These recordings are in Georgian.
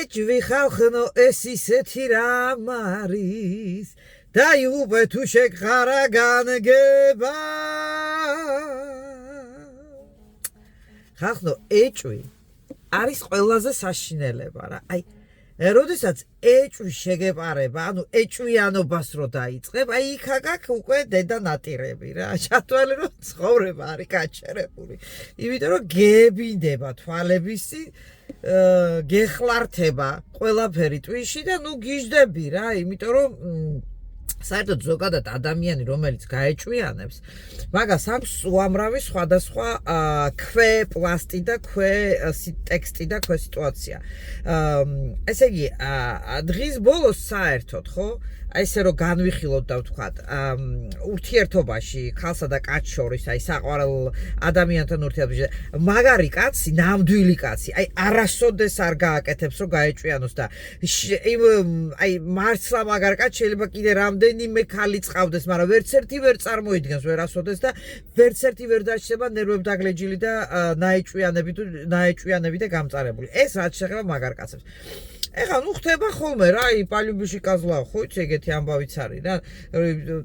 ეჭვი ხალხნო ეს ისეთი რამ არის დაიუბე თუ შეგღარა განგება ხალხნო ეჭვი არის ყველაზე საშინელება რა აი როდესაც ეჭვი შეგეპარება ანუ ეჭვიანობას რო დაიწყებ აი იქაგაკ უკვე დედა ნატირები რა ჩათვალე რომ ცხოვრება არის გაჩერებული იმიტომ რომ გებინდება თვალებისი გეხლართება ყველაფერი ტვიში და ნუ გიждები რა იმიტომ რომ საერთოდ ზოგადად ადამიანი რომელიც გაეჭვიანებს მაგას აქვს უამრავი სხვადასხვა ქვე პლასტი და ქვე ტექსტი და ქვე სიტუაცია ესე იგი დღის ბოლოს საერთოდ ხო აი ესე რომ განვიხილოთ და ვთქვათ ურთიერთობაში ხალხსა და კაცს შორის აი საყვარელ ადამიანთან ურთიერთობაში მაგარი კაცი ნამდვილი კაცი აი არასოდეს არ გააკეთებს რომ გაეჭვიანოს და აი მართლა მაგარ კაცს შეიძლება კიდე რამდენიმე ქალი წყავდეს მაგრამ ვერც ერთი ვერ წარმოიდგენს ვერასოდეს და ვერც ერთი ვერ დაჩნდება ნერვებდაგლეჯილი და ნაეჭვიანები და გამწარებული ეს რაც შეეხება მაგარ კაცებს ეხლა ნუ ხდება ხოლმე რა აი პალიუბიში კაზლავ ხო იცი ეგეთი ამბავიც არის რა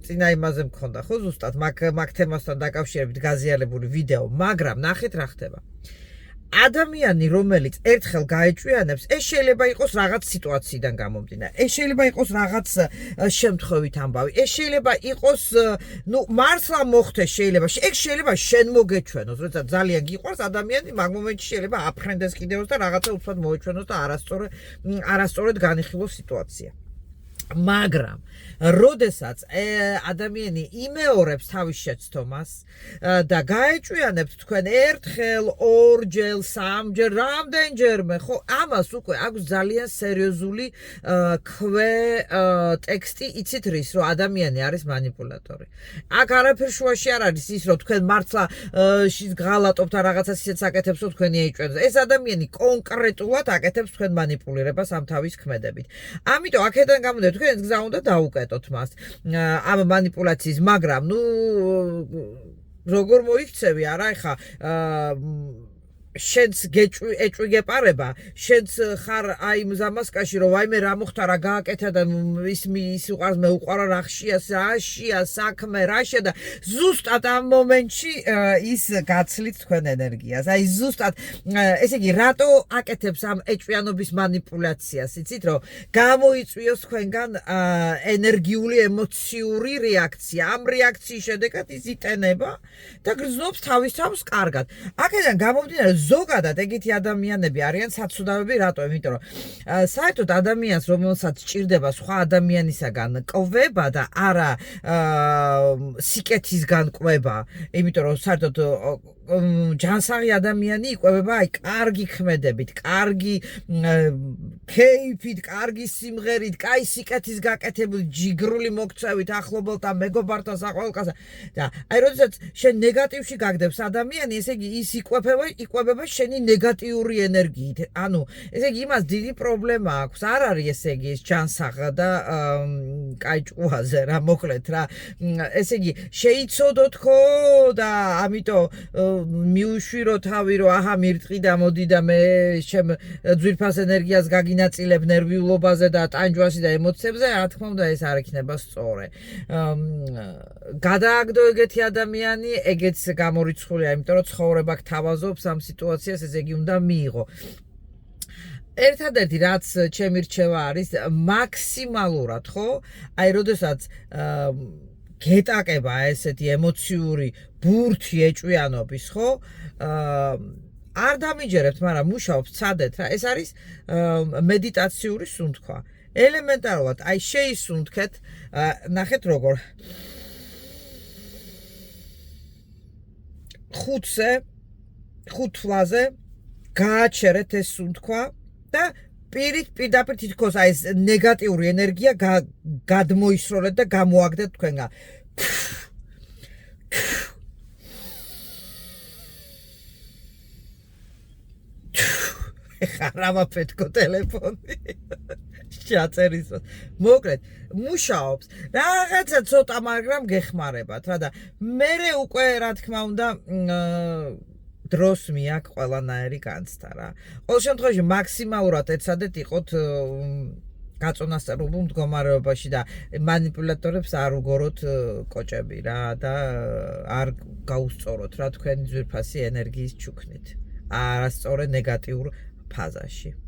წინა იმაზე მქონდა ხო ზუსტად მაგ თემასთან დაკავშირებით გაზიარებული ვიდეო მაგრამ ნახეთ რა ხდება ადამიანი რომელიც ერთხელ გაეჭვიანებს ეს შეიძლება იყოს რაღაც სიტუაციიდან გამომდინარე ეს შეიძლება იყოს რაღაც შემთხვევით ამბავი ეს შეიძლება იყოს ნუ მართლა მოხდეს შეიძლება ეგ შეიძლება შენ მოგეჩვენოს როცა ძალიან გიყვარს ადამიანი მაგ მომენტში შეიძლება აფრენდეს კიდევაც და რაღაცა უცბად მოეჩვენოს და არასწორად განიხილოს სიტუაცია მაგრამ როდესაც ადამიანი იმეორებს თავის შეცდომას და გაეჭვიანებთ თქვენ ერთხელ, ორჯერ, სამჯერ, რამდენჯერმე, ხო, ამას უკვე აქვს ძალიან სერიოზული ქვე ტექსტი, იცით რის, რომ ადამიანი არის მანიპულატორი. აქ არაფერ შუაში არ არის ის, რომ თქვენ მართლა ღალატობთ და რაღაცას ისეთ აკეთებს, რომ თქვენი ეჭვენებს. ეს ადამიანი კონკრეტულად აკეთებს თქვენ მანიპულირებას ამ თავის ქმედებით. ამიტომ აქედან გამომდინარე თქვენ გზა უნდა დაუკეტოთ მას ამ მანიპულაციის, მაგრამ ნუ როგორ მოიქცევი არა ეხა შენც ეჭვი გეპარება, შენც ხარ აი მზამასკაში რომ ვაიმე რა მოხდა რა გააკეთა და ის უყარს მე უყარა რა ხშია საქმე რაშია და ზუსტად ამ მომენტში ის გაცლით თქვენ ენერგიას. აი ზუსტად ესე იგი რატო აკეთებს ამ ეჭვიანობის მანიპულაციას, იცით რომ გამოიწვიოს თქვენგან ენერგიული ემოციური რეაქცია. ამ რეაქციის შედეგად ის იტენება და გრძნობს თავის თავს კარგად. აქედან გამომდინარე ზოგადად ეგეთი ადამიანები არიან საცუდავები რატო? იმიტომ რომ საერთოდ ადამიანს რომელსაც ჭირდება სხვა ადამიანისაგან კვება და არა სიკეთისგან კვება, იმიტომ რომ საერთოდ ჯანსაღი ადამიანი იკვებება აი კარგი ქმედებით, კარგი ქეიფით, კარგი სიმღერით, კაი სიკეთის გაკეთებით, ჯიგრული მოქცევით ახლობელთან, მეგობართან, საყოველთასთან და აი როდესაც შენ ნეგატივში გაგდებს ადამიანი, ესე იგი ის იკვებება შენი ნეგატიური ენერგიით. ანუ ესე იგი იმას დიდი პრობლემა აქვს. არ არის ესე იგი ეს ჯანსაღა და კაი ჭუაზე რა მოკლედ რა. ესე იგი შეიცოდოთ ხო და ამიტომ მიუშვირო თავი რომ აჰა მირტყი და მოდი და მე შემ ძვირფას ენერგიას გაგინაწილებ ნერვიულობაზე და ტანჯვასი და ემოციებზე, რა თქმა უნდა ეს არ იქნება სწორი. გადააგდო ეგეთი ადამიანი, ეგეც გამორიცხულია, იმიტომ რომ ცხოვრება გთავაზობს ამ სიტუაციას, ესე იგი უნდა მიიღო. ერთადერთი რაც ჩემი რჩევა არის მაქსიმალურად ხო? აი როდესაც გეტაკება ესეთი ემოციური ბურთი ეჭვიანობის, ხო? არ დამიჯერებთ, მაგრამ მუშაობთ, ცადეთ რა. ეს არის მედიტაციური სუნთქვა. ელემენტარულად, აი შეისუნთქეთ, ნახეთ როგორ. ხუთ თვლაზე გააჩერეთ ეს სუნთქვა და პირდაპირ თითქოს აი ეს ნეგატიური ენერგია გადმოისროლეთ და გამოაგდეთ თქვენგან. ხარავა პეთკო ტელეფონი. შეაწერის. მოკლედ, მუშაობს. რაღაცა ცოტა, მაგრამ გეხმარებათ რა და მე უკვე რა თქმა უნდა დროს მიაქვს ყველანაირი განცდა რა. ყოველ შემთხვევაში მაქსიმალურად ეცადეთ იყოთ გაწონასწორებულ მდგომარეობაში და მანიპულატორებს არ უგოროთ კოჭები რა და არ გაუსწოროთ რა თქვენი ძვირფასი ენერგიის ჩუქნით. არასწორ ნეგატიურ ფაზაში.